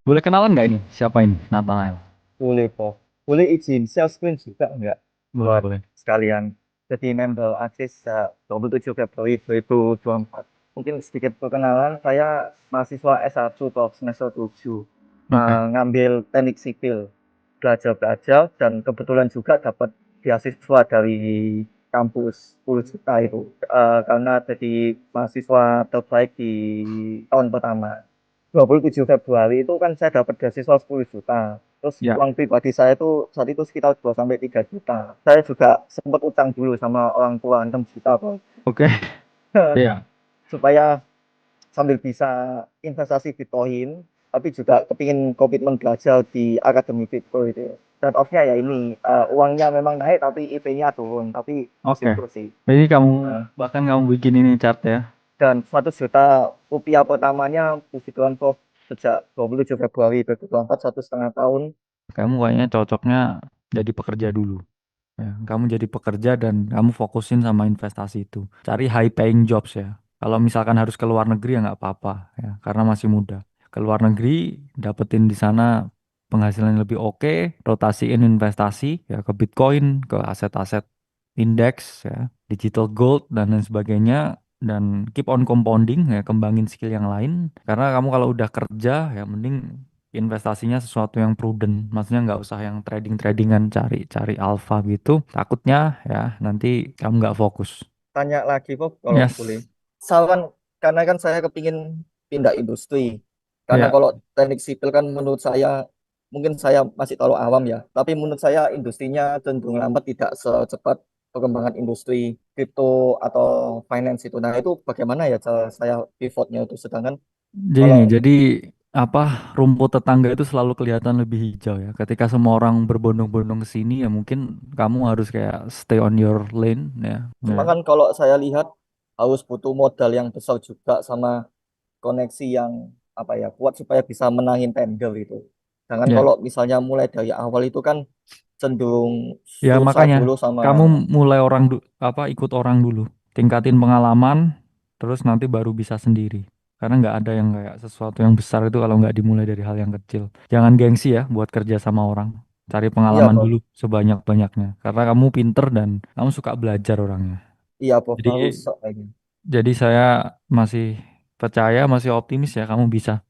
Boleh kenalan nggak ini? Siapa ini? Nathanael. Boleh kok. Boleh izin share screen juga enggak? Boleh, Buat boleh. sekalian. Jadi member ASIS 27 Februari 2024. Mungkin sedikit perkenalan, saya mahasiswa S1 toh semester 7. Oke. Ngambil teknik sipil. Belajar-belajar dan kebetulan juga dapat beasiswa dari kampus 10 juta itu. Karena jadi mahasiswa terbaik di tahun pertama. 27 Februari itu kan saya dapat beasiswa 10 juta. Terus Ya. uang pribadi saya itu saat itu sekitar 2 sampai 3 juta. Saya juga sempat utang dulu sama orang tua 6 juta Bang. Oke. Iya. Supaya sambil bisa investasi Bitcoin, tapi juga kepingin komitmen belajar di Akademi Bitcoin itu. Dan off-nya ya ini, uangnya memang naik tapi IP-nya turun, tapi Oke. bersyukur sih. Jadi kamu Nah, bahkan kamu bikin ini chart ya. dan 100 juta rupiah pertamanya puji Tuhan kok sejak 27 Februari 2024 1,5 tahun. Kamu kayaknya cocoknya jadi pekerja dulu. Ya, kamu jadi pekerja dan kamu fokusin sama investasi itu. Cari high paying jobs ya. Kalau misalkan harus ke luar negeri ya nggak apa-apa ya, karena masih muda. Ke luar negeri dapetin di sana penghasilan yang lebih oke, rotasiin investasi ya ke Bitcoin, ke aset-aset indeks ya, digital gold dan lain sebagainya dan keep on compounding ya, kembangin skill yang lain. Karena kamu kalau udah kerja ya mending investasinya sesuatu yang prudent, maksudnya nggak usah yang trading-tradingan cari-cari alpha gitu. Takutnya ya nanti kamu nggak fokus. Tanya lagi kok kalau boleh. Yes, Saran, karena kan saya kepingin pindah industri. Karena ya, kalau teknik sipil kan menurut saya, mungkin saya masih terlalu awam ya. Tapi menurut saya industrinya cenderung lambat, tidak secepat perkembangan industri kripto atau finance itu. Nah itu bagaimana ya cara saya pivotnya itu. Sedangkan jadi kalau ini, jadi apa rumput tetangga itu selalu kelihatan lebih hijau ya. Ketika semua orang berbondong-bondong ke sini ya mungkin kamu harus kayak stay on your lane ya. cuma Ya, kan kalau saya lihat harus butuh modal yang besar juga sama koneksi yang apa ya kuat supaya bisa menangin tender itu. Jangan ya, kalau misalnya mulai dari awal itu kan cenderung ya susah makanya dulu sama kamu mulai apa ikut orang dulu, tingkatin pengalaman, terus nanti baru bisa sendiri. Karena nggak ada yang kayak sesuatu yang besar itu kalau nggak dimulai dari hal yang kecil. Jangan gengsi ya buat kerja sama orang. Cari iya pengalaman Bob, dulu sebanyak-banyaknya. Karena kamu pinter dan kamu suka belajar orangnya. iya Bob Jadi harus kayak gini. jadi saya masih percaya, masih optimis ya kamu bisa.